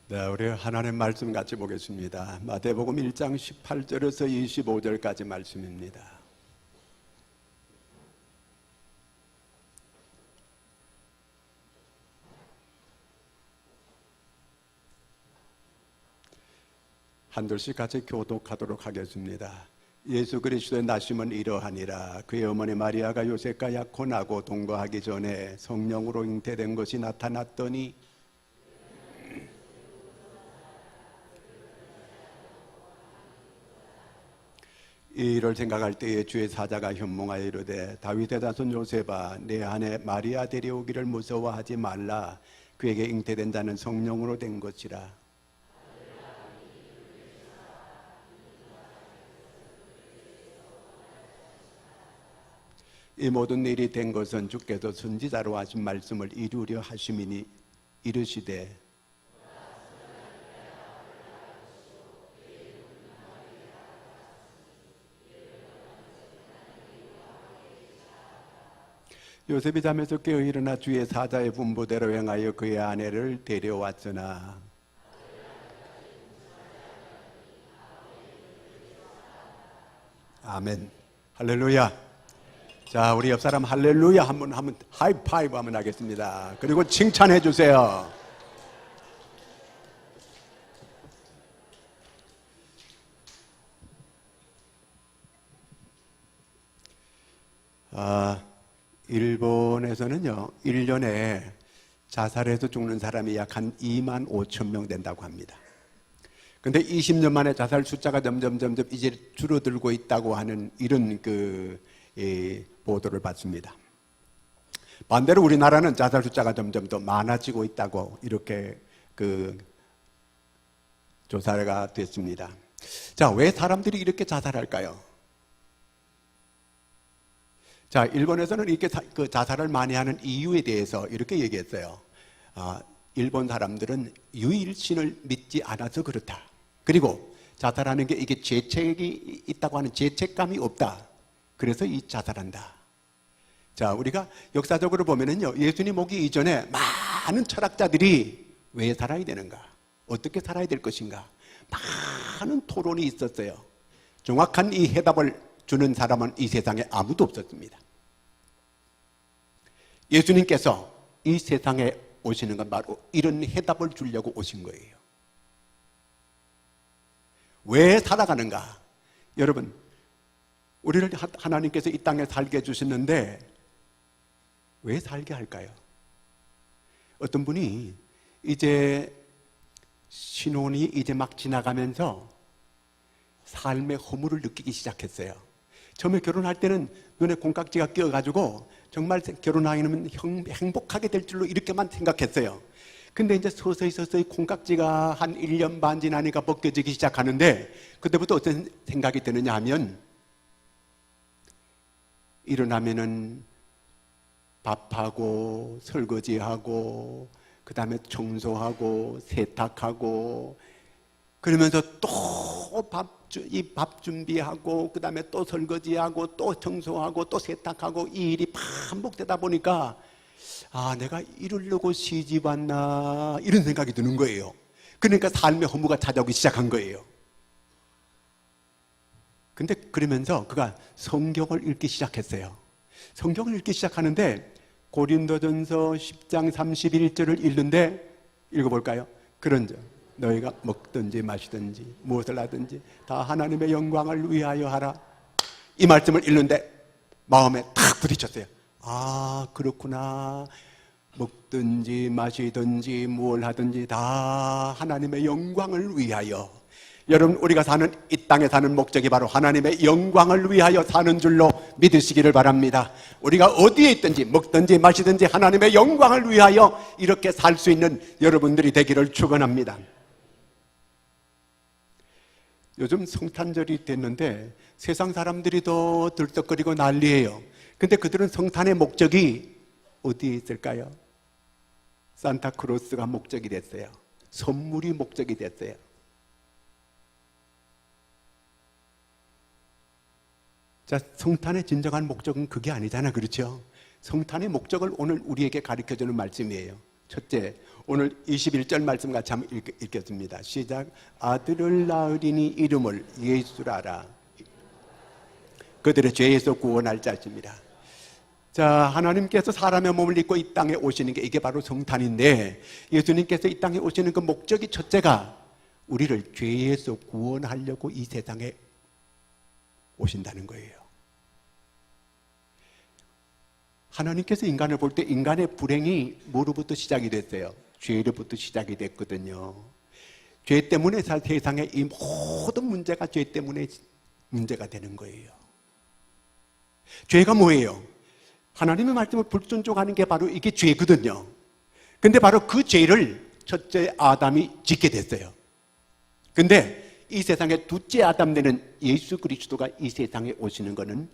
네, 우리 하나님 말씀 같이 보겠습니다. 마태복음 1장 18절에서 25절까지 말씀입니다. 한 절씩 같이 교독하도록 하겠습니다. 예수 그리스도의 나심은 이러하니라. 그의 어머니 마리아가 요셉과 약혼하고 동거하기 전에 성령으로 잉태된 것이 나타났더니 이 일을 생각할 때에 주의 사자가 현몽하여 이르되 다윗의 자손 요셉아 내 아내 마리아 데려오기를 무서워하지 말라. 그에게 잉태된 자는 성령으로 된 것이라. 이 모든 일이 된 것은 주께서 선지자로 하신 말씀을 이루려 하심이니 이르시되 요셉이 잠에서 깨어 일어나 주의 사자의 분부대로 행하여 그의 아내를 데려왔으나 아멘. 할렐루야. 자, 우리 옆 사람 할렐루야 한번 하이파이브 한번 하겠습니다. 그리고 칭찬해 주세요. 일본에서는요 1년에 자살해서 죽는 사람이 약 한 2만 5천 명 된다고 합니다. 근데 20년 만에 자살 숫자가 점점 이제 줄어들고 있다고 하는 이런 보도를 봤습니다. 반대로 우리나라는 자살 숫자가 점점 더 많아지고 있다고 이렇게 조사가 됐습니다. 자, 왜 사람들이 이렇게 자살할까요? 자, 일본에서는 이렇게 자살을 많이 하는 이유에 대해서 이렇게 얘기했어요. 일본 사람들은 유일신을 믿지 않아서 그렇다. 그리고 자살하는 게 이게 죄책이 있다고 하는 죄책감이 없다. 그래서 이 자살한다. 자, 우리가 역사적으로 보면은요, 예수님 오기 이전에 많은 철학자들이 왜 살아야 되는가? 어떻게 살아야 될 것인가? 많은 토론이 있었어요. 정확한 이 해답을 주는 사람은 이 세상에 아무도 없었습니다. 예수님께서 이 세상에 오시는 건 바로 이런 해답을 주려고 오신 거예요. 왜 살아가는가? 여러분, 우리를 하나님께서 이 땅에 살게 해주셨는데 왜 살게 할까요? 어떤 분이 이제 신혼이 이제 막 지나가면서 삶의 허물을 느끼기 시작했어요. 처음에 결혼할 때는 눈에 콩깍지가 끼어가지고 정말 결혼하면 행복하게 될 줄로 이렇게만 생각했어요. 근데 이제 서서히 콩깍지가 한 1년 반 지나니까 벗겨지기 시작하는데 그때부터 어떤 생각이 드느냐 하면 일어나면은 밥하고 설거지하고 그 다음에 청소하고 세탁하고 그러면서 또 밥 준비하고 그 다음에 또 설거지하고 또 청소하고 또 세탁하고 이 일이 반복되다 보니까 내가 이러려고 시집 왔나 이런 생각이 드는 거예요. 그러니까 삶의 허무가 찾아오기 시작한 거예요. 근데 그러면서 그가 성경을 읽기 시작했어요. 성경을 읽기 시작하는데 고린도전서 10장 31절을 읽는데 읽어볼까요? 그런즉 너희가 먹든지 마시든지 무엇을 하든지 다 하나님의 영광을 위하여 하라. 이 말씀을 읽는데 마음에 탁 부딪혔어요. 그렇구나. 먹든지 마시든지 무엇을 하든지 다 하나님의 영광을 위하여. 여러분, 우리가 사는 이 땅에 사는 목적이 바로 하나님의 영광을 위하여 사는 줄로 믿으시기를 바랍니다. 우리가 어디에 있든지 먹든지 마시든지 하나님의 영광을 위하여 이렇게 살 수 있는 여러분들이 되기를 축원합니다. 요즘 성탄절이 됐는데 세상 사람들이 더 들떡거리고 난리예요. 근데 그들은 성탄의 목적이 어디에 있을까요? 산타크로스가 목적이 됐어요. 선물이 목적이 됐어요. 자, 성탄의 진정한 목적은 그게 아니잖아, 그렇죠? 성탄의 목적을 오늘 우리에게 가르쳐주는 말씀이에요. 첫째, 오늘 21절 말씀 같이 한번 읽겠습니다. 시작. 아들을 낳으리니 이름을 예수라라. 그들의 죄에서 구원할 자십니다. 자, 하나님께서 사람의 몸을 입고 이 땅에 오시는 게 이게 바로 성탄인데, 예수님께서 이 땅에 오시는 그 목적이 첫째가 우리를 죄에서 구원하려고 이 세상에 오신다는 거예요. 하나님께서 인간을 볼 때 인간의 불행이 뭐로부터 시작이 됐어요? 죄로부터 시작이 됐거든요. 죄 때문에 세상에 이 모든 문제가 죄 때문에 문제가 되는 거예요. 죄가 뭐예요? 하나님의 말씀을 불순종하는 게 바로 이게 죄거든요. 근데 바로 그 죄를 첫째 아담이 짓게 됐어요. 근데 이 세상에 둘째 아담 되는 예수 그리스도가 이 세상에 오시는 것은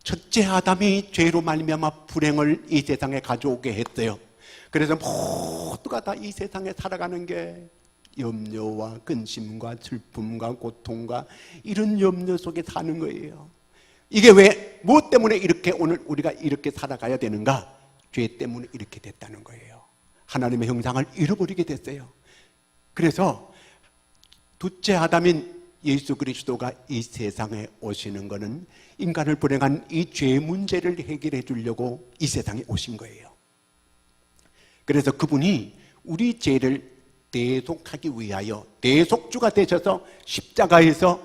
첫째 아담이 죄로 말미암아 불행을 이 세상에 가져오게 했어요. 그래서 모두가 다 이 세상에 살아가는 게 염려와 근심과 슬픔과 고통과 이런 염려 속에 사는 거예요. 이게 왜, 무엇 때문에 이렇게 오늘 우리가 이렇게 살아가야 되는가? 죄 때문에 이렇게 됐다는 거예요. 하나님의 형상을 잃어버리게 됐어요. 그래서 둘째 아담인 예수 그리스도가 이 세상에 오시는 것은 인간을 불행한 이 죄 문제를 해결해 주려고 이 세상에 오신 거예요. 그래서 그분이 우리 죄를 대속하기 위하여 대속주가 되셔서 십자가에서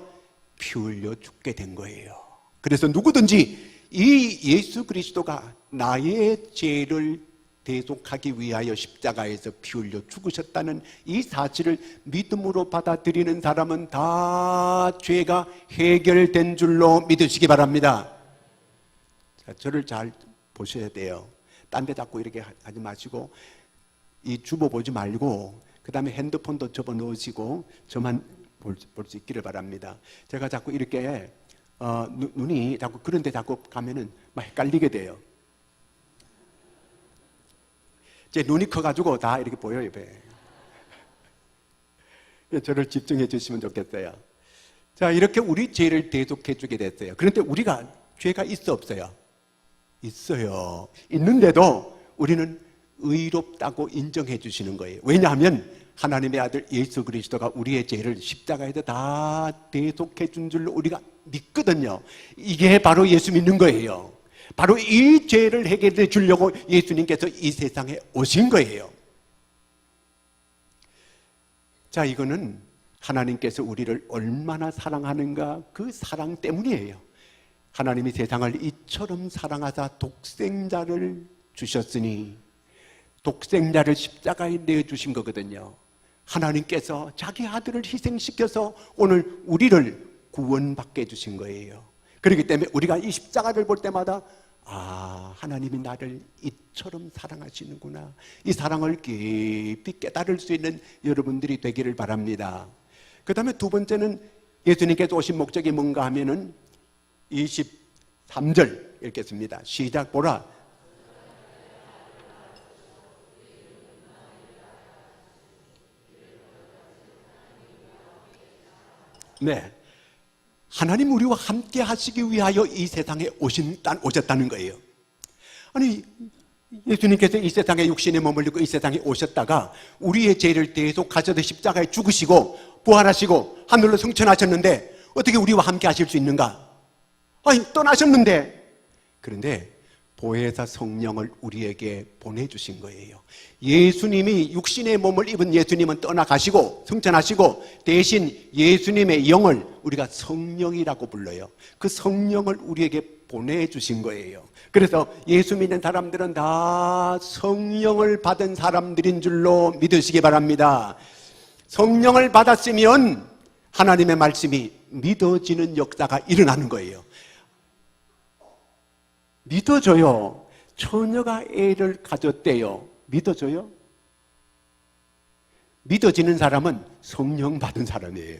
피 흘려 죽게 된 거예요. 그래서 누구든지 이 예수 그리스도가 나의 죄를 대속하기 위하여 십자가에서 피 흘려 죽으셨다는 이 사실을 믿음으로 받아들이는 사람은 다 죄가 해결된 줄로 믿으시기 바랍니다. 자, 저를 잘 보셔야 돼요. 딴 데 자꾸 이렇게 하지 마시고 이 주보 보지 말고 그 다음에 핸드폰도 접어 넣으시고 저만 볼 수 있기를 바랍니다. 제가 자꾸 이렇게 눈이 자꾸 그런 데 자꾸 가면은 막 헷갈리게 돼요. 제 눈이 커가지고 다 이렇게 보여요. 저를 집중해 주시면 좋겠어요. 자, 이렇게 우리 죄를 대속해 주게 됐어요. 그런데 우리가 죄가 있어 없어요? 있어요. 있는데도 우리는 의롭다고 인정해 주시는 거예요. 왜냐하면 하나님의 아들 예수 그리스도가 우리의 죄를 십자가에서 다 대속해 준 줄로 우리가 믿거든요. 이게 바로 예수 믿는 거예요. 바로 이 죄를 해결해 주려고 예수님께서 이 세상에 오신 거예요. 자, 이거는 하나님께서 우리를 얼마나 사랑하는가 그 사랑 때문이에요. 하나님이 세상을 이처럼 사랑하사 독생자를 주셨으니 독생자를 십자가에 내주신 거거든요. 하나님께서 자기 아들을 희생시켜서 오늘 우리를 구원받게 해주신 거예요. 그렇기 때문에 우리가 이 십자가를 볼 때마다 하나님이 나를 이처럼 사랑하시는구나. 이 사랑을 깊이 깨달을 수 있는 여러분들이 되기를 바랍니다. 그 다음에 두 번째는 예수님께서 오신 목적이 뭔가 하면은 23절 읽겠습니다. 시작. 보라. 네. 하나님 우리와 함께 하시기 위하여 이 세상에 오셨다는 거예요. 아니, 예수님께서 이 세상에 육신의 몸을 입고 이 세상에 오셨다가 우리의 죄를 대속하셔서 십자가에 죽으시고 부활하시고 하늘로 승천하셨는데 어떻게 우리와 함께 하실 수 있는가? 아니, 떠나셨는데. 그런데 보혜사 성령을 우리에게 보내주신 거예요. 예수님이 육신의 몸을 입은 예수님은 떠나가시고 승천하시고 대신 예수님의 영을 우리가 성령이라고 불러요. 그 성령을 우리에게 보내주신 거예요. 그래서 예수 믿는 사람들은 다 성령을 받은 사람들인 줄로 믿으시기 바랍니다. 성령을 받았으면 하나님의 말씀이 믿어지는 역사가 일어나는 거예요. 믿어져요. 처녀가 애를 가졌대요. 믿어져요? 믿어지는 사람은 성령 받은 사람이에요.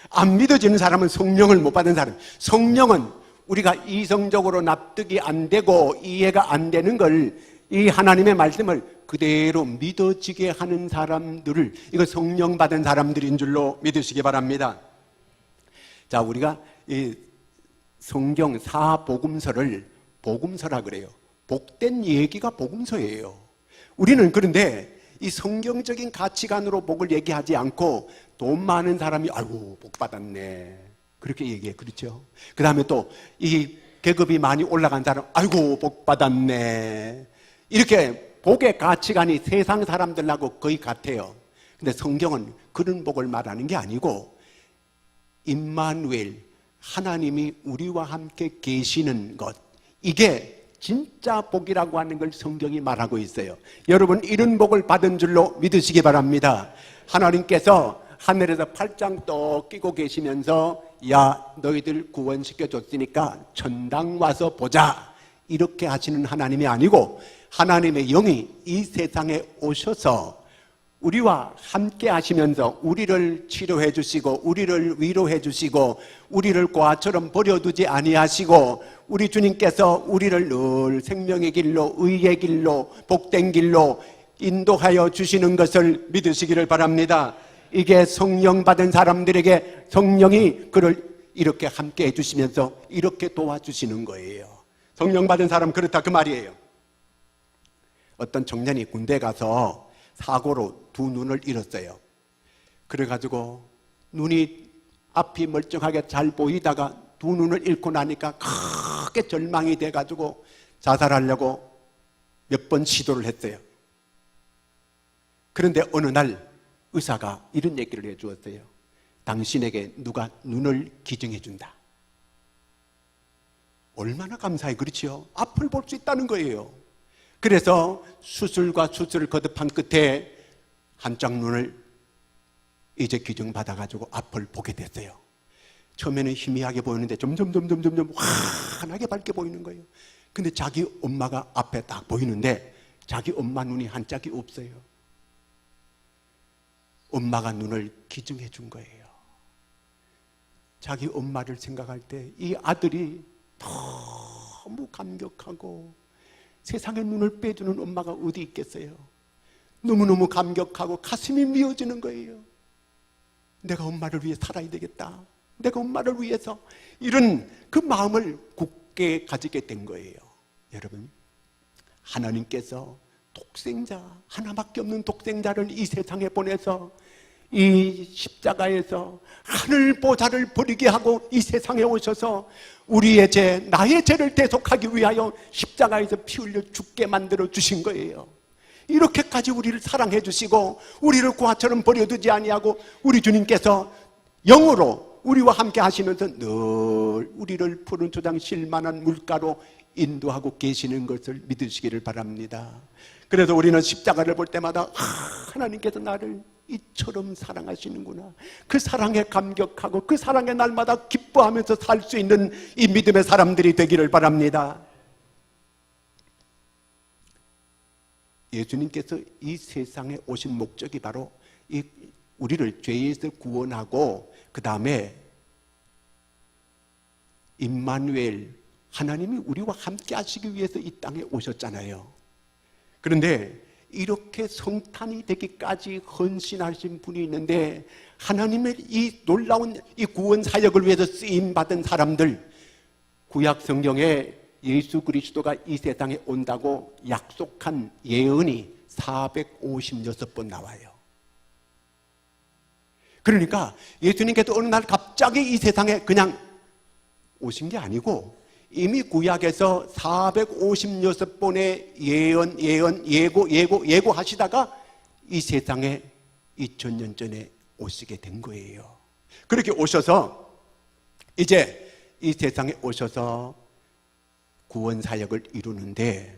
안 믿어지는 사람은 성령을 못 받은 사람. 성령은 우리가 이성적으로 납득이 안 되고 이해가 안 되는 걸, 이 하나님의 말씀을 그대로 믿어지게 하는 사람들을, 이거 성령 받은 사람들인 줄로 믿으시기 바랍니다. 자, 우리가 이 성경 사복음서를 복음서라 그래요. 복된 얘기가 복음서예요. 우리는 그런데 이 성경적인 가치관으로 복을 얘기하지 않고 돈 많은 사람이 아이고 복 받았네 그렇게 얘기해. 그렇죠? 그 다음에 또 이 계급이 많이 올라간 사람 아이고 복 받았네 이렇게 복의 가치관이 세상 사람들하고 거의 같아요. 근데 성경은 그런 복을 말하는 게 아니고 임마누엘 하나님이 우리와 함께 계시는 것 이게 진짜 복이라고 하는 걸 성경이 말하고 있어요. 여러분 이런 복을 받은 줄로 믿으시기 바랍니다. 하나님께서 하늘에서 팔짱 떡 끼고 계시면서 야 너희들 구원시켜줬으니까 천당 와서 보자 이렇게 하시는 하나님이 아니고 하나님의 영이 이 세상에 오셔서 우리와 함께 하시면서 우리를 치료해 주시고 우리를 위로해 주시고 우리를 고아처럼 버려두지 아니하시고 우리 주님께서 우리를 늘 생명의 길로 의의 길로 복된 길로 인도하여 주시는 것을 믿으시기를 바랍니다. 이게 성령 받은 사람들에게 성령이 그를 이렇게 함께 해주시면서 이렇게 도와주시는 거예요. 성령 받은 사람 그렇다 그 말이에요. 어떤 청년이 군대 가서 사고로 두 눈을 잃었어요. 그래가지고 눈이 앞이 멀쩡하게 잘 보이다가 두 눈을 잃고 나니까 크게 절망이 돼가지고 자살하려고 몇 번 시도를 했어요. 그런데 어느 날 의사가 이런 얘기를 해주었어요. 당신에게 누가 눈을 기증해 준다. 얼마나 감사해. 그렇지요? 앞을 볼 수 있다는 거예요. 그래서 수술과 수술을 거듭한 끝에 한쪽 눈을 이제 기증받아가지고 앞을 보게 됐어요. 처음에는 희미하게 보이는데 점점 환하게 밝게 보이는 거예요. 근데 자기 엄마가 앞에 딱 보이는데 자기 엄마 눈이 한 짝이 없어요. 엄마가 눈을 기증해 준 거예요. 자기 엄마를 생각할 때 이 아들이 너무 감격하고 세상에 눈을 빼주는 엄마가 어디 있겠어요. 너무너무 감격하고 가슴이 미어지는 거예요. 내가 엄마를 위해 살아야 되겠다. 내가 엄마를 위해서 이런 그 마음을 굳게 가지게 된 거예요. 여러분 하나님께서 독생자 하나밖에 없는 독생자를 이 세상에 보내서 이 십자가에서 하늘 보좌를 버리게 하고 이 세상에 오셔서 우리의 죄, 나의 죄를 대속하기 위하여 십자가에서 피 흘려 죽게 만들어 주신 거예요. 이렇게까지 우리를 사랑해 주시고 우리를 고아처럼 버려두지 아니하고 우리 주님께서 영으로 우리와 함께 하시면서 늘 우리를 푸른 초장 실만한 물가로 인도하고 계시는 것을 믿으시기를 바랍니다. 그래서 우리는 십자가를 볼 때마다 하나님께서 나를 이처럼 사랑하시는구나. 그 사랑에 감격하고 그 사랑에 날마다 기뻐하면서 살 수 있는 이 믿음의 사람들이 되기를 바랍니다. 예수님께서 이 세상에 오신 목적이 바로 이 우리를 죄에서 구원하고 그 다음에 임마누엘 하나님이 우리와 함께 하시기 위해서 이 땅에 오셨잖아요. 그런데 이렇게 성탄이 되기까지 헌신하신 분이 있는데 하나님의 이 놀라운 이 구원 사역을 위해서 쓰임 받은 사람들, 구약 성경에 예수 그리스도가 이 세상에 온다고 약속한 예언이 456번 나와요. 그러니까 예수님께서 어느 날 갑자기 이 세상에 그냥 오신 게 아니고 이미 구약에서 456번의 예고 하시다가 이 세상에 2000년 전에 오시게 된 거예요. 그렇게 오셔서 이제 이 세상에 오셔서 구원 사역을 이루는데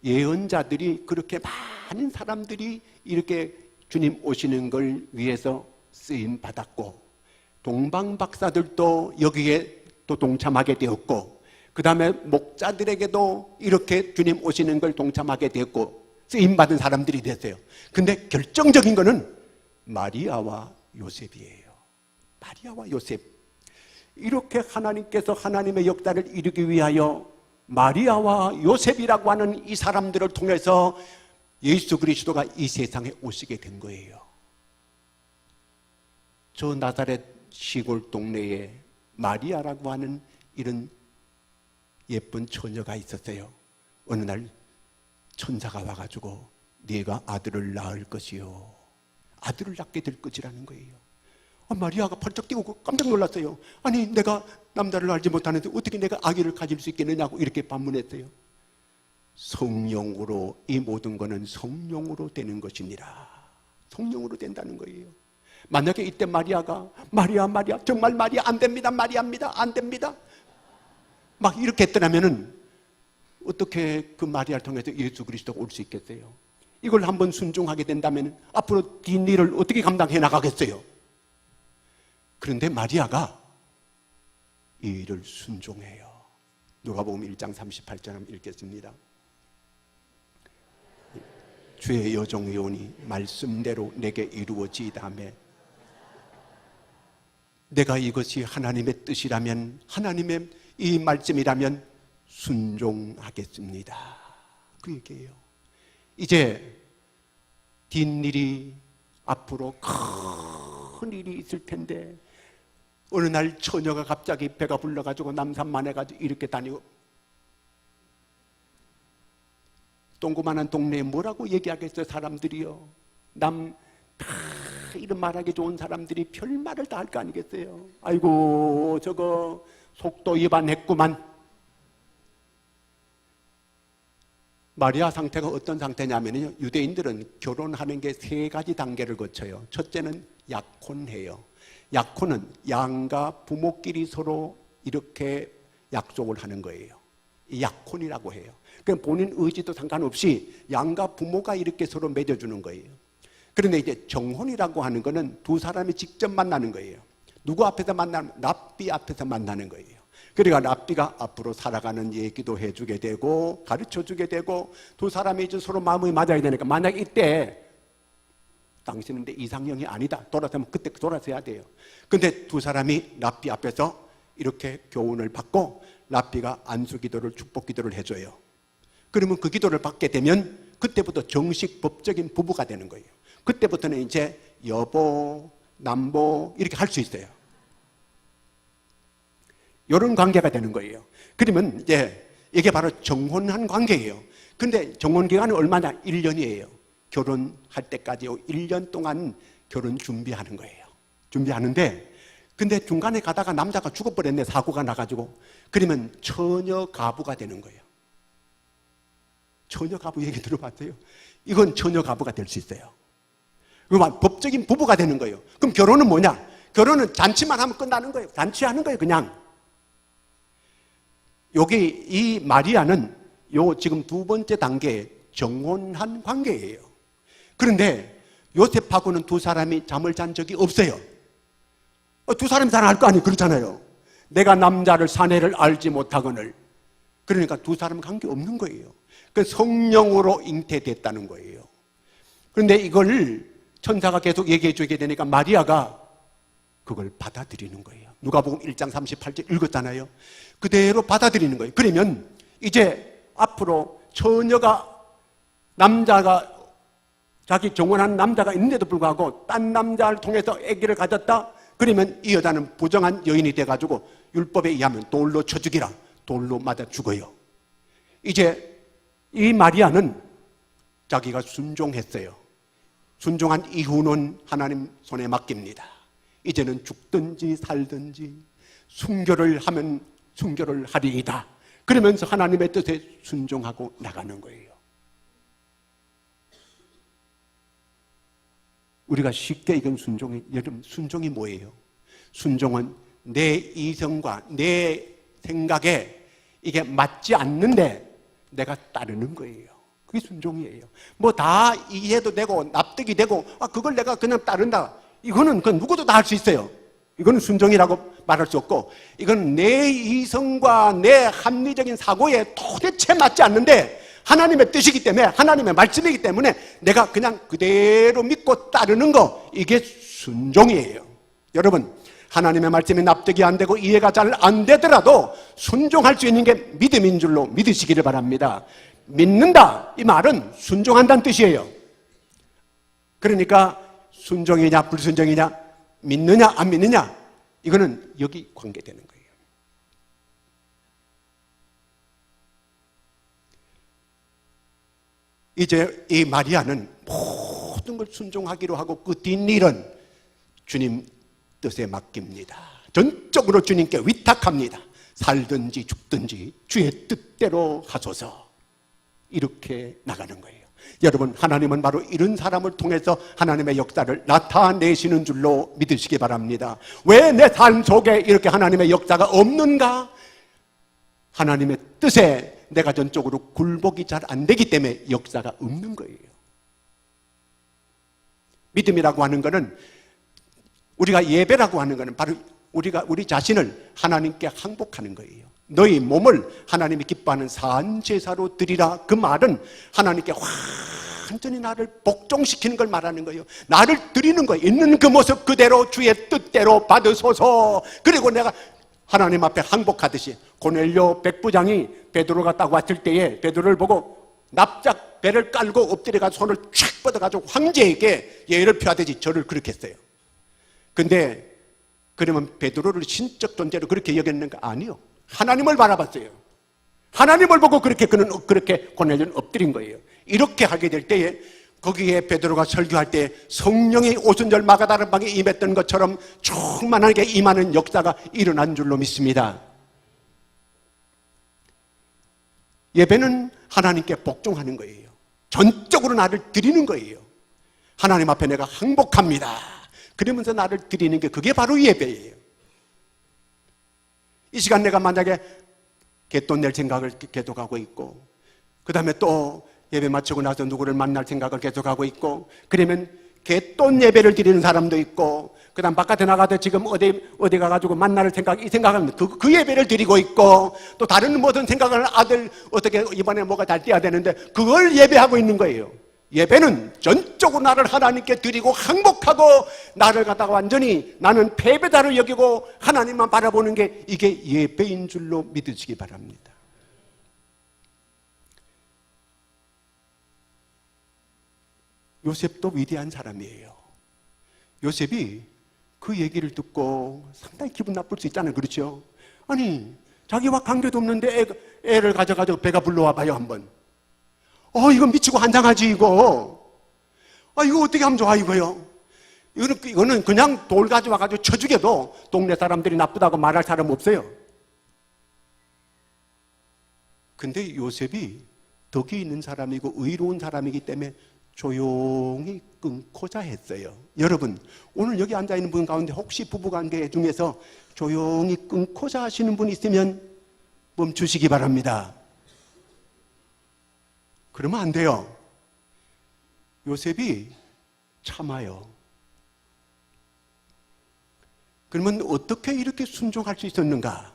예언자들이 그렇게 많은 사람들이 이렇게 주님 오시는 걸 위해서 쓰임 받았고 동방 박사들도 여기에 또 동참하게 되었고 그 다음에 목자들에게도 이렇게 주님 오시는 걸 동참하게 되었고 쓰임받은 사람들이 됐어요. 근데 결정적인 거는 마리아와 요셉이에요. 마리아와 요셉. 이렇게 하나님께서 하나님의 역사를 이루기 위하여 마리아와 요셉이라고 하는 이 사람들을 통해서 예수 그리스도가 이 세상에 오시게 된 거예요. 저 나사렛 시골 동네에 마리아라고 하는 이런 예쁜 처녀가 있었어요. 어느 날 천사가 와가지고 네가 아들을 낳을 것이요, 아들을 낳게 될 것이라는 거예요. 마리아가 벌쩍 뛰고 깜짝 놀랐어요. 아니 내가 남자를 알지 못하는데 어떻게 내가 아기를 가질 수 있겠느냐고 이렇게 반문했어요. 성령으로, 이 모든 것은 성령으로 되는 것이니라. 성령으로 된다는 거예요. 만약에 이때 마리아가 마리아 정말 마리아 안 됩니다, 마리아입니다, 안 됩니다 막 이렇게 했더라면은 어떻게 그 마리아를 통해서 예수 그리스도가 올 수 있겠어요? 이걸 한번 순종하게 된다면 앞으로 뒷일을 어떻게 감당해 나가겠어요? 그런데 마리아가 이 일을 순종해요. 누가복음 1장 38절 한번 읽겠습니다. 주의 여종이 오니 말씀대로 내게 이루어지이다며, 내가 이것이 하나님의 뜻이라면, 하나님의 이 말씀이라면 순종하겠습니다. 그 얘기예요. 이제 뒷일이 앞으로 큰 일이 있을 텐데, 어느 날 처녀가 갑자기 배가 불러가지고 남산만해가지고 이렇게 다니고, 동그만한 동네에 뭐라고 얘기하겠어요? 사람들이요. 다 이런 말하기 좋은 사람들이 별말을 다 할 거 아니겠어요? 아이고 저거 속도 위반했구만. 마리아 상태가 어떤 상태냐면요, 유대인들은 결혼하는 게 3가지 단계를 거쳐요. 첫째는 약혼해요. 약혼은 양가 부모끼리 서로 이렇게 약속을 하는 거예요. 약혼이라고 해요. 그럼 본인 의지도 상관없이 양가 부모가 이렇게 서로 맺어주는 거예요. 그런데 이제 정혼이라고 하는 거는 두 사람이 직접 만나는 거예요. 누구 앞에서 만나면? 랍비 앞에서 만나는 거예요. 그러니까 랍비가 앞으로 살아가는 얘기도 해주게 되고 가르쳐주게 되고, 두 사람이 이제 서로 마음이 맞아야 되니까, 만약 이때 당신은 내 이상형이 아니다, 돌아서면 그때 돌아서야 돼요. 근데 두 사람이 랍비 앞에서 이렇게 교훈을 받고 랍비가 안수기도를, 축복기도를 해줘요. 그러면 그 기도를 받게 되면 그때부터 정식 법적인 부부가 되는 거예요. 그때부터는 이제 여보, 남보 이렇게 할 수 있어요. 이런 관계가 되는 거예요. 그러면 이제 이게 바로 정혼한 관계예요. 근데 정혼 기간은 얼마나? 1년이에요. 결혼할 때까지 1년 동안 결혼 준비하는 거예요. 준비하는데, 근데 중간에 가다가 남자가 죽어버렸네, 사고가 나가지고. 그러면 처녀 가부가 되는 거예요. 처녀 가부 얘기 들어봤어요? 이건 처녀 가부가 될 수 있어요. 그럼 법적인 부부가 되는 거예요. 그럼 결혼은 뭐냐? 결혼은 잔치만 하면 끝나는 거예요. 잔치하는 거예요, 그냥. 여기 이 마리아는 요 지금 2번째 단계에 정혼한 관계예요. 그런데 요셉하고는 두 사람이 잠을 잔 적이 없어요. 두 사람이 잘 알 거 아니에요. 그렇잖아요. 내가 남자를 사내를 알지 못하거늘. 그러니까 두 사람 관계 없는 거예요. 그 성령으로 잉태됐다는 거예요. 그런데 이걸 천사가 계속 얘기해 주게 되니까 마리아가 그걸 받아들이는 거예요. 누가복음 1장 38절 읽었잖아요. 그대로 받아들이는 거예요. 그러면 이제 앞으로 처녀가, 남자가, 자기 정혼한 남자가 있는데도 불구하고 딴 남자를 통해서 아기를 가졌다? 그러면 이 여자는 부정한 여인이 돼가지고 율법에 의하면 돌로 쳐 죽이라, 돌로 맞아 죽어요. 이제 이 마리아는 자기가 순종했어요. 순종한 이후는 하나님 손에 맡깁니다. 이제는 죽든지 살든지 순교를 하면 순교를 하리이다. 그러면서 하나님의 뜻에 순종하고 나가는 거예요. 우리가 쉽게 이건 순종이, 여러분 순종이 뭐예요? 순종은 내 이성과 내 생각에 이게 맞지 않는데 내가 따르는 거예요. 그게 순종이에요. 뭐 다 이해도 되고 납득이 되고 그걸 내가 그냥 따른다, 이거는 그 누구도 다 할 수 있어요. 이거는 순종이라고 말할 수 없고, 이건 내 이성과 내 합리적인 사고에 도대체 맞지 않는데 하나님의 뜻이기 때문에, 하나님의 말씀이기 때문에 내가 그냥 그대로 믿고 따르는 거, 이게 순종이에요. 여러분, 하나님의 말씀이 납득이 안 되고 이해가 잘 안 되더라도 순종할 수 있는 게 믿음인 줄로 믿으시기를 바랍니다. 믿는다, 이 말은 순종한다는 뜻이에요. 그러니까 순종이냐 불순종이냐, 믿느냐 안 믿느냐, 이거는 여기 관계되는 거예요. 이제 이 마리아는 모든 걸 순종하기로 하고 그 뒷일은 주님 뜻에 맡깁니다. 전적으로 주님께 위탁합니다. 살든지 죽든지 주의 뜻대로 하소서. 이렇게 나가는 거예요. 여러분, 하나님은 바로 이런 사람을 통해서 하나님의 역사를 나타내시는 줄로 믿으시기 바랍니다. 왜 내 삶 속에 이렇게 하나님의 역사가 없는가? 하나님의 뜻에 내가 전적으로 굴복이 잘 안 되기 때문에 역사가 없는 거예요. 믿음이라고 하는 것은, 우리가 예배라고 하는 것은 바로 우리 자신을 하나님께 항복하는 거예요. 너희 몸을 하나님이 기뻐하는 산제사로 드리라. 그 말은 하나님께 완전히 나를 복종시키는 걸 말하는 거예요. 나를 드리는 거예요. 있는 그 모습 그대로 주의 뜻대로 받으소서. 그리고 내가 하나님 앞에 항복하듯이, 고넬료 백부장이 베드로가 딱 왔을 때에 베드로를 보고 납작 배를 깔고 엎드려가지고 손을 쫙 뻗어가지고 황제에게 예의를 표하듯이 저를 그렇게 했어요. 근데 그러면 베드로를 신적 존재로 그렇게 여겼는가? 아니요. 하나님을 바라봤어요. 하나님을 보고 그렇게 고넬료는 엎드린 거예요. 이렇게 하게 될 때에 거기에 베드로가 설교할 때 성령의 오순절 마가다른 방에 임했던 것처럼 충만하게 임하는 역사가 일어난 줄로 믿습니다. 예배는 하나님께 복종하는 거예요. 전적으로 나를 드리는 거예요. 하나님 앞에 내가 항복합니다. 그러면서 나를 드리는 게, 그게 바로 예배예요. 이 시간 내가 만약에 갯돈 낼 생각을 계속하고 있고, 그 다음에 또 예배 마치고 나서 누구를 만날 생각을 계속하고 있고, 그러면 갯돈 예배를 드리는 사람도 있고, 그 다음 바깥에 나가서 지금 어디 가가지고 만날 생각, 이 생각하면 그 예배를 드리고 있고, 또 다른 모든 생각을 아들 어떻게 이번에 뭐가 잘 떼야 되는데 그걸 예배하고 있는 거예요. 예배는 전적으로 나를 하나님께 드리고 항복하고, 나를 갖다가 완전히 나는 패배자로 여기고 하나님만 바라보는 게, 이게 예배인 줄로 믿으시기 바랍니다. 요셉도 위대한 사람이에요. 요셉이 그 얘기를 듣고 상당히 기분 나쁠 수 있잖아요. 그렇죠? 아니, 자기와 관계도 없는데 애를 가져가지고 배가 불러와 봐요, 한번. 이거 미치고 한장하지, 이거. 이거 어떻게 하면 좋아, 이거요? 이거는 그냥 돌 가져와가지고 쳐 죽여도 동네 사람들이 나쁘다고 말할 사람 없어요. 근데 요셉이 덕이 있는 사람이고 의로운 사람이기 때문에 조용히 끊고자 했어요. 여러분, 오늘 여기 앉아있는 분 가운데 혹시 부부관계 중에서 조용히 끊고자 하시는 분 있으면 멈추시기 바랍니다. 그러면 안 돼요. 요셉이 참아요. 그러면 어떻게 이렇게 순종할 수 있었는가?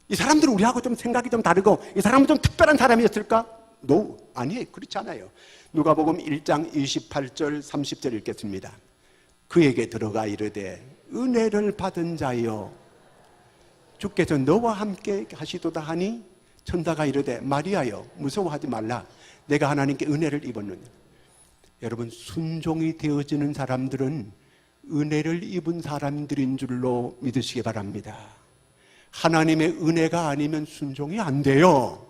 이 사람들은 우리하고 좀 생각이 좀 다르고, 이 사람은 좀 특별한 사람이었을까? 아니에요. 그렇지 않아요. 누가복음 1장 28절 30절 읽겠습니다. 그에게 들어가 이르되 은혜를 받은 자여, 주께서 너와 함께 하시도다 하니 천사가 이르되 마리아여 무서워하지 말라, 내가 하나님께 은혜를 입었느니. 여러분, 순종이 되어지는 사람들은 은혜를 입은 사람들인 줄로 믿으시기 바랍니다. 하나님의 은혜가 아니면 순종이 안 돼요.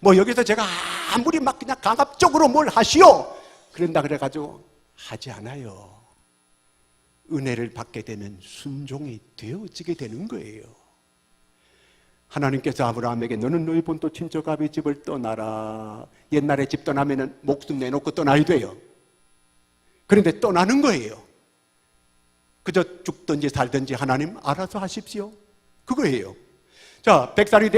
여기서 제가 아무리 막 그냥 강압적으로 뭘 하시오 그런다 그래가지고 하지 않아요. 은혜를 받게 되면 순종이 되어지게 되는 거예요. 하나님께서 아브라함에게 너는 너희 본토 친척 아비 집을 떠나라. 옛날에 집 떠나면은 목숨 내놓고 떠나야 돼요. 그런데 떠나는 거예요. 그저 죽든지 살든지 하나님 알아서 하십시오. 그거예요. 자, 100살이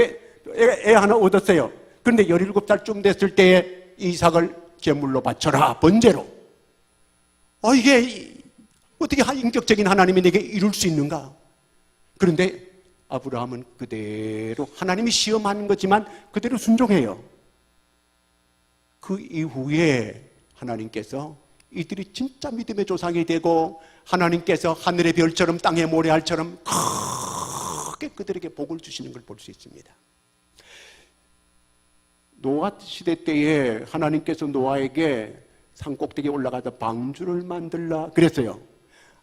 애 하나 얻었어요. 그런데 17살쯤 됐을 때에 이삭을 제물로 바쳐라, 번제로. 이게 어떻게 인격적인 하나님이 내게 이룰 수 있는가? 그런데 아브라함은 그대로, 하나님이 시험하는 거지만 그대로 순종해요. 그 이후에 하나님께서 이들이 진짜 믿음의 조상이 되고, 하나님께서 하늘의 별처럼 땅의 모래알처럼 크게 그들에게 복을 주시는 걸 볼 수 있습니다. 노아 시대 때에 하나님께서 노아에게 산꼭대기에 올라가서 방주를 만들라 그랬어요.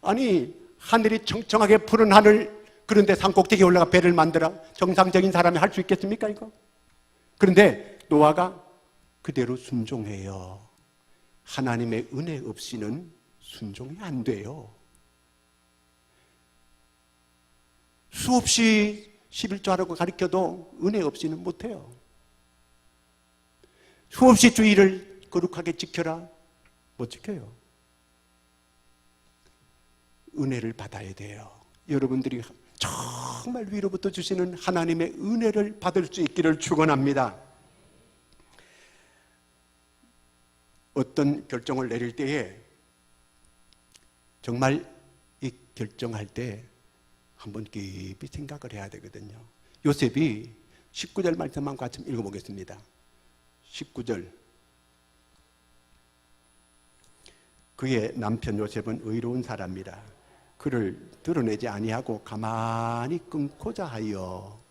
아니, 하늘이 청청하게 푸른 하늘, 그런데 산꼭대기에 올라가 배를 만들어? 정상적인 사람이 할 수 있겠습니까, 이거? 그런데 노아가 그대로 순종해요. 하나님의 은혜 없이는 순종이 안 돼요. 수없이 11조하라고 가르쳐도 은혜 없이는 못해요. 수없이 주의를 거룩하게 지켜라, 못 지켜요. 은혜를 받아야 돼요. 여러분들이 정말 위로부터 주시는 하나님의 은혜를 받을 수 있기를 축원합니다. 어떤 결정을 내릴 때에 정말 이 결정할 때 한번 깊이 생각을 해야 되거든요. 요셉이 19절 말씀만 같이 읽어보겠습니다. 19절. 그의 남편 요셉은 의로운 사람이라 그를 드러내지 아니하고 가만히 끊고자 하여.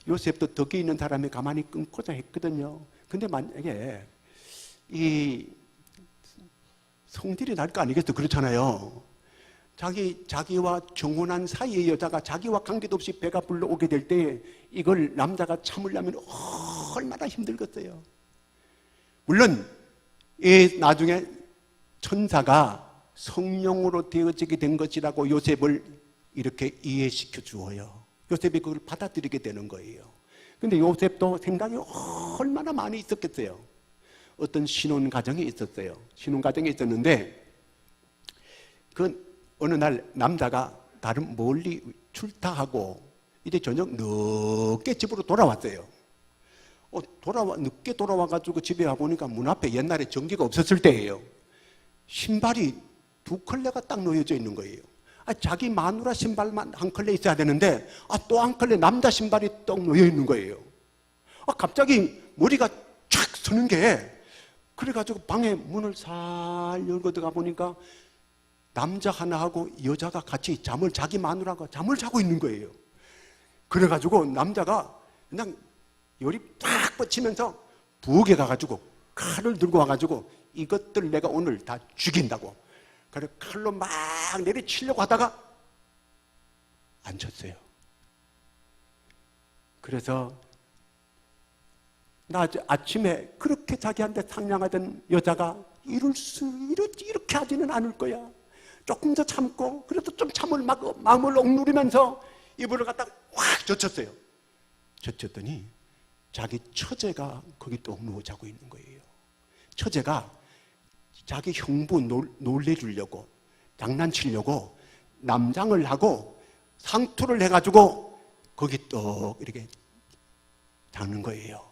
요셉도 덕이 있는 사람이 가만히 끊고자 했거든요. 근데 만약에 이 성질이 날 거 아니겠어? 그렇잖아요. 자기와 정혼한 사이의 여자가 자기와 관계도 없이 배가 불러오게 될 때 이걸 남자가 참으려면 얼마나 힘들겠어요. 물론 이 나중에 천사가 성령으로 되어지게 된 것이라고 요셉을 이렇게 이해시켜 주어요. 요셉이 그걸 받아들이게 되는 거예요. 근데 요셉도 생각이 얼마나 많이 있었겠어요. 어떤 신혼 가정이 있었어요. 신혼 가정이 있었는데 그 어느 날 남자가 다른 멀리 출타하고 이제 저녁 늦게 집으로 돌아왔어요. 늦게 돌아와가지고 집에 와보니까 문 앞에 옛날에 전기가 없었을 때예요. 신발이 2컬레가 딱 놓여져 있는 거예요. 자기 마누라 신발만 한 컬레 있어야 되는데 또 한 컬레 남자 신발이 딱 놓여 있는 거예요. 갑자기 머리가 촥 서는 게, 그래가지고 방에 문을 살 열고 들어가 보니까 남자 하나하고 여자가 같이 자기 마누라가 잠을 자고 있는 거예요. 그래가지고 남자가 그냥 열이 팍 뻗치면서 부엌에 가가지고 칼을 들고 와가지고 이것들 내가 오늘 다 죽인다고. 그래 칼로 막 내리치려고 하다가 안 쳤어요. 그래서 아침에 그렇게 자기한테 상냥하던 여자가 이렇게 하지는 않을 거야. 조금 더 참고, 그래도 좀 참을 마음을 억누르면서 이불을 갖다 확 젖혔어요. 젖혔더니 자기 처제가 거기 또 누워 자고 있는 거예요. 처제가 자기 형부 놀래주려고, 장난치려고 남장을 하고 상투를 해가지고 거기 또 이렇게 자는 거예요.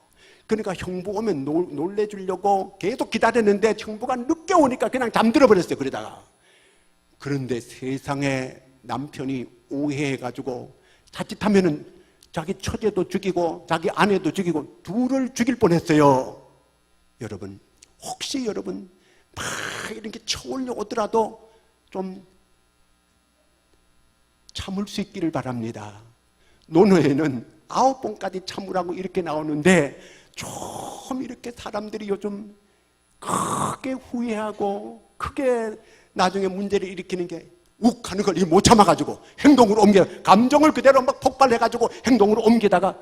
그러니까 형부 오면 놀래주려고 계속 기다렸는데 형부가 늦게 오니까 그냥 잠들어 버렸어요. 그런데 세상에 남편이 오해해가지고 자칫하면은 자기 처제도 죽이고 자기 아내도 죽이고 둘을 죽일 뻔했어요. 여러분, 혹시 여러분 막 이렇게 쳐올려오더라도 좀 참을 수 있기를 바랍니다. 논어에는 9번까지 참으라고 이렇게 나오는데 좀 이렇게 사람들이 요즘 크게 후회하고 크게 나중에 문제를 일으키는 게 욱 하는 걸 못 참아가지고 행동으로 감정을 그대로 막 폭발해가지고 행동으로 옮기다가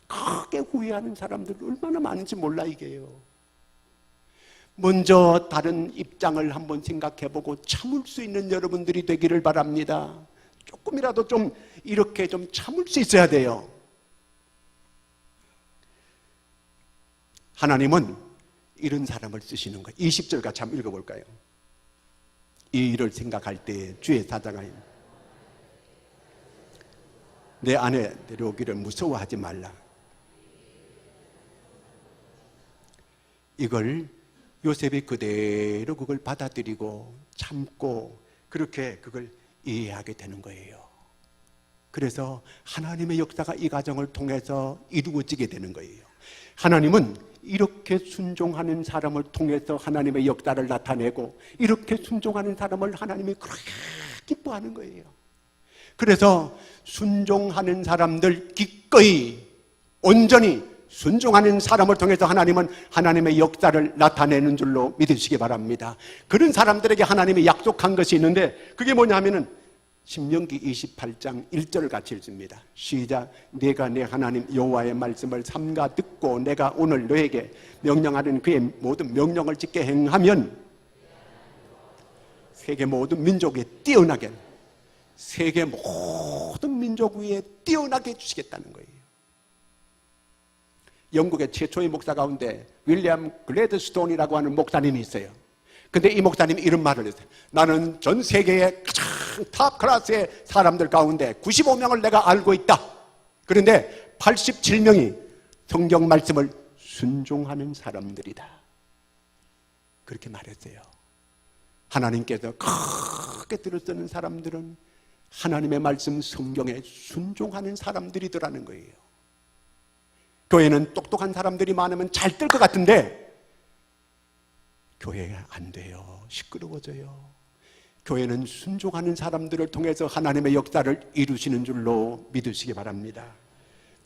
크게 후회하는 사람들 얼마나 많은지 몰라 이게요. 먼저 다른 입장을 한번 생각해보고 참을 수 있는 여러분들이 되기를 바랍니다. 조금이라도 좀 이렇게 좀 참을 수 있어야 돼요. 하나님은 이런 사람을 쓰시는 거예요. 20절 같이 한번 읽어볼까요? 이 일을 생각할 때 주의 사자가 내 안에 내려오기를 무서워하지 말라. 이걸 요셉이 그대로 그걸 받아들이고 참고 그렇게 그걸 이해하게 되는 거예요. 그래서 하나님의 역사가 이 과정을 통해서 이루어지게 되는 거예요. 하나님은 이렇게 순종하는 사람을 통해서 하나님의 역사를 나타내고 이렇게 순종하는 사람을 하나님이 그렇게 기뻐하는 거예요. 그래서 순종하는 사람들 기꺼이 온전히 순종하는 사람을 통해서 하나님은 하나님의 역사를 나타내는 줄로 믿으시기 바랍니다. 그런 사람들에게 하나님이 약속한 것이 있는데 그게 뭐냐면은 신명기 28장 1절 같이 읽습니다. 시작. 내가 내 하나님 여호와의 말씀을 삼가 듣고 내가 오늘 너에게 명령하는 그의 모든 명령을 지켜 행하면 세계 모든 민족 위에 뛰어나게, 세계 모든 민족 위에 뛰어나게 해주시겠다는 거예요. 영국의 최초의 목사 가운데 윌리엄 글래드스톤이라고 하는 목사님이 있어요. 근데 이 목사님이 이런 말을 했어요. 나는 전 세계의 가장 탑 클래스의 사람들 가운데 95명을 내가 알고 있다. 그런데 87명이 성경 말씀을 순종하는 사람들이다. 그렇게 말했어요. 하나님께서 크게 들어쓰는 사람들은 하나님의 말씀 성경에 순종하는 사람들이더라는 거예요. 교회는 똑똑한 사람들이 많으면 잘 뜰 것 같은데 교회가 안 돼요. 시끄러워져요. 교회는 순종하는 사람들을 통해서 하나님의 역사를 이루시는 줄로 믿으시기 바랍니다.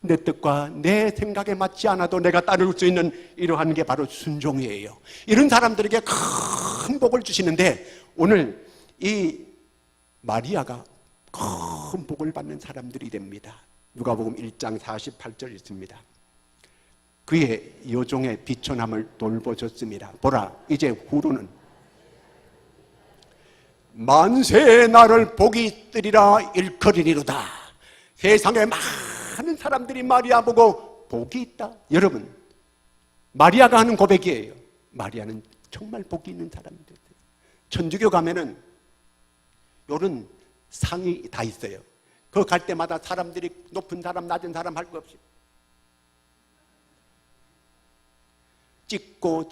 내 뜻과 내 생각에 맞지 않아도 내가 따를 수 있는 이러한 게 바로 순종이에요. 이런 사람들에게 큰 복을 주시는데 오늘 이 마리아가 큰 복을 받는 사람들이 됩니다. 누가복음 1장 48절 있습니다. 그의 여종의 비천함을 돌보셨습니다. 보라, 이제 후로는 만세의 날을 복이 있으리라 일컬으리로다. 세상에 많은 사람들이 마리아 보고 복이 있다. 여러분, 마리아가 하는 고백이에요. 마리아는 정말 복이 있는 사람들이에요. 천주교 가면은 요런 상이 다 있어요. 그 갈 때마다 사람들이 높은 사람 낮은 사람 할 거 없이 찍고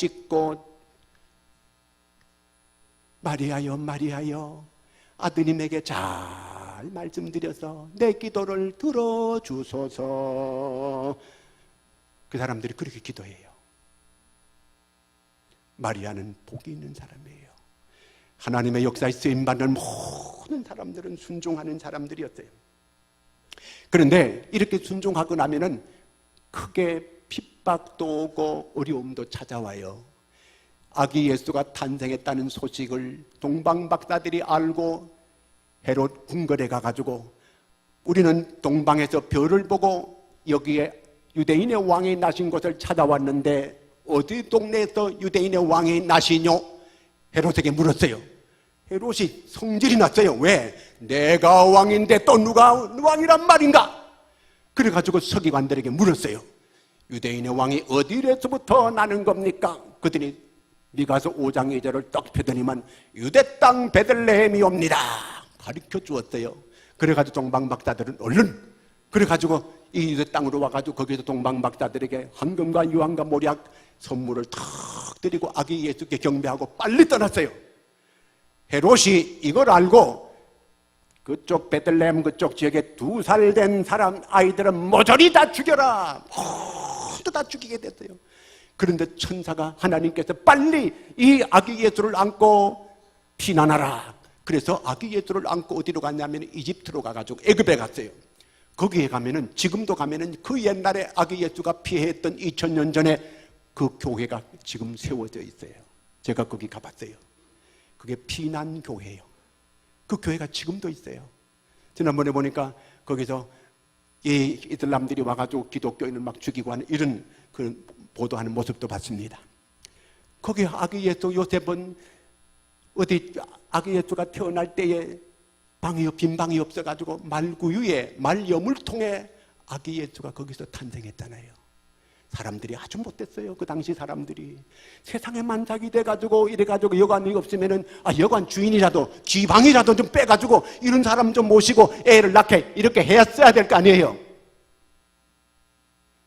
마리아여 마리아여 아드님에게 잘 말씀드려서 내 기도를 들어주소서. 그 사람들이 그렇게 기도해요. 마리아는 복이 있는 사람이에요. 하나님의 역사에 쓰임받는 모든 사람들은 순종하는 사람들이었어요. 그런데 이렇게 순종하고 나면은 크게 핍박도 오고 어려움도 찾아와요. 아기 예수가 탄생했다는 소식을 동방박사들이 알고 헤롯 궁궐에 가가지고 우리는 동방에서 별을 보고 여기에 유대인의 왕이 나신 곳을 찾아왔는데 어디 동네에서 유대인의 왕이 나시뇨? 헤롯에게 물었어요. 헤롯이 성질이 났어요. 왜? 내가 왕인데 또 누가 왕이란 말인가? 그래가지고 서기관들에게 물었어요. 유대인의 왕이 어디에서부터 나는 겁니까? 그들이 미가서 5장 2절을 딱 펴더니만 유대 땅 베들레헴이옵니다. 가르쳐 주었어요. 그래가지고 동방박사들은 얼른 그래가지고 이 유대 땅으로 와가지고 거기서 동방박사들에게 황금과 유황과 모략 선물을 탁 드리고 아기 예수께 경배하고 빨리 떠났어요. 헤롯이 이걸 알고 그쪽 베들레헴 그쪽 지역에 2살 된 사람 아이들은 모조리 다 죽여라. 모두 다 죽이게 됐어요. 그런데 천사가 하나님께서 빨리 이 아기 예수를 안고 피난하라. 그래서 아기 예수를 안고 어디로 갔냐면 이집트로 가가지고 애굽에 갔어요. 거기에 가면은 지금도 가면은 그 옛날에 아기 예수가 피해했던 2000년 전에 그 교회가 지금 세워져 있어요. 제가 거기 가봤어요. 그게 피난교회예요. 그 교회가 지금도 있어요. 지난번에 보니까 거기서 이 이슬람들이 와가지고 기독교인을 막 죽이고 하는 이런 그 보도하는 모습도 봤습니다. 거기 아기 예수 요셉은 어디 아기 예수가 태어날 때에 빈 방이 없어가지고 말구유에 말여물통에 아기 예수가 거기서 탄생했잖아요. 사람들이 아주 못됐어요. 그 당시 사람들이 세상에 만삭이 돼가지고 이래가지고 여관이 없으면은 여관 주인이라도 지방이라도 좀 빼가지고 이런 사람 좀 모시고 애를 낳게 이렇게 했어야 될 거 아니에요.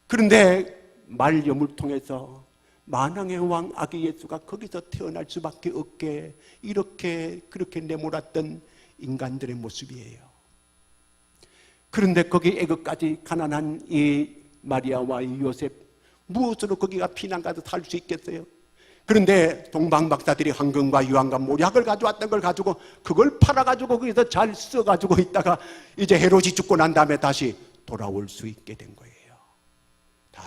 그런데 말여물통에서 만왕의 왕 아기 예수가 거기서 태어날 수밖에 없게 이렇게 그렇게 내몰았던 인간들의 모습이에요. 그런데 거기 애굽까지 가난한 이 마리아와 이 요셉 무엇으로 거기가 피난 가서 살 수 있겠어요? 그런데 동방박사들이 황금과 유황과 모략을 가져왔던 걸 가지고 그걸 팔아가지고 거기서 잘 써가지고 있다가 이제 헤롯이 죽고 난 다음에 다시 돌아올 수 있게 된 거예요. 다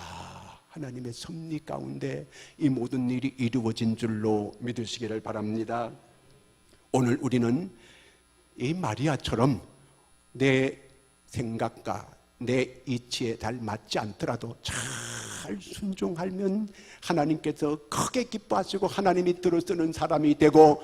하나님의 섭리 가운데 이 모든 일이 이루어진 줄로 믿으시기를 바랍니다. 오늘 우리는 이 마리아처럼 내 생각과 내 이치에 잘 맞지 않더라도 잘 순종하면 하나님께서 크게 기뻐하시고 하나님이 들어쓰는 사람이 되고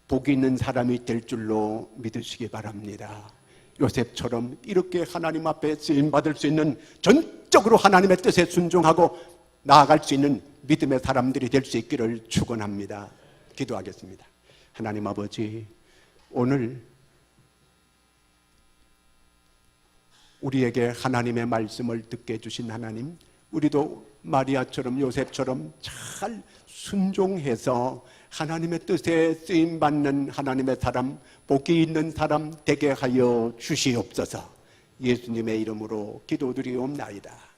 복이 있는 사람이 될 줄로 믿으시기 바랍니다. 요셉처럼 이렇게 하나님 앞에 쓰임받을 수 있는, 전적으로 하나님의 뜻에 순종하고 나아갈 수 있는 믿음의 사람들이 될 수 있기를 축원합니다. 기도하겠습니다. 하나님 아버지, 오늘 우리에게 하나님의 말씀을 듣게 해주신 하나님, 우리도 마리아처럼 요셉처럼 잘 순종해서 하나님의 뜻에 쓰임받는 하나님의 사람, 복이 있는 사람 되게 하여 주시옵소서. 예수님의 이름으로 기도드리옵나이다.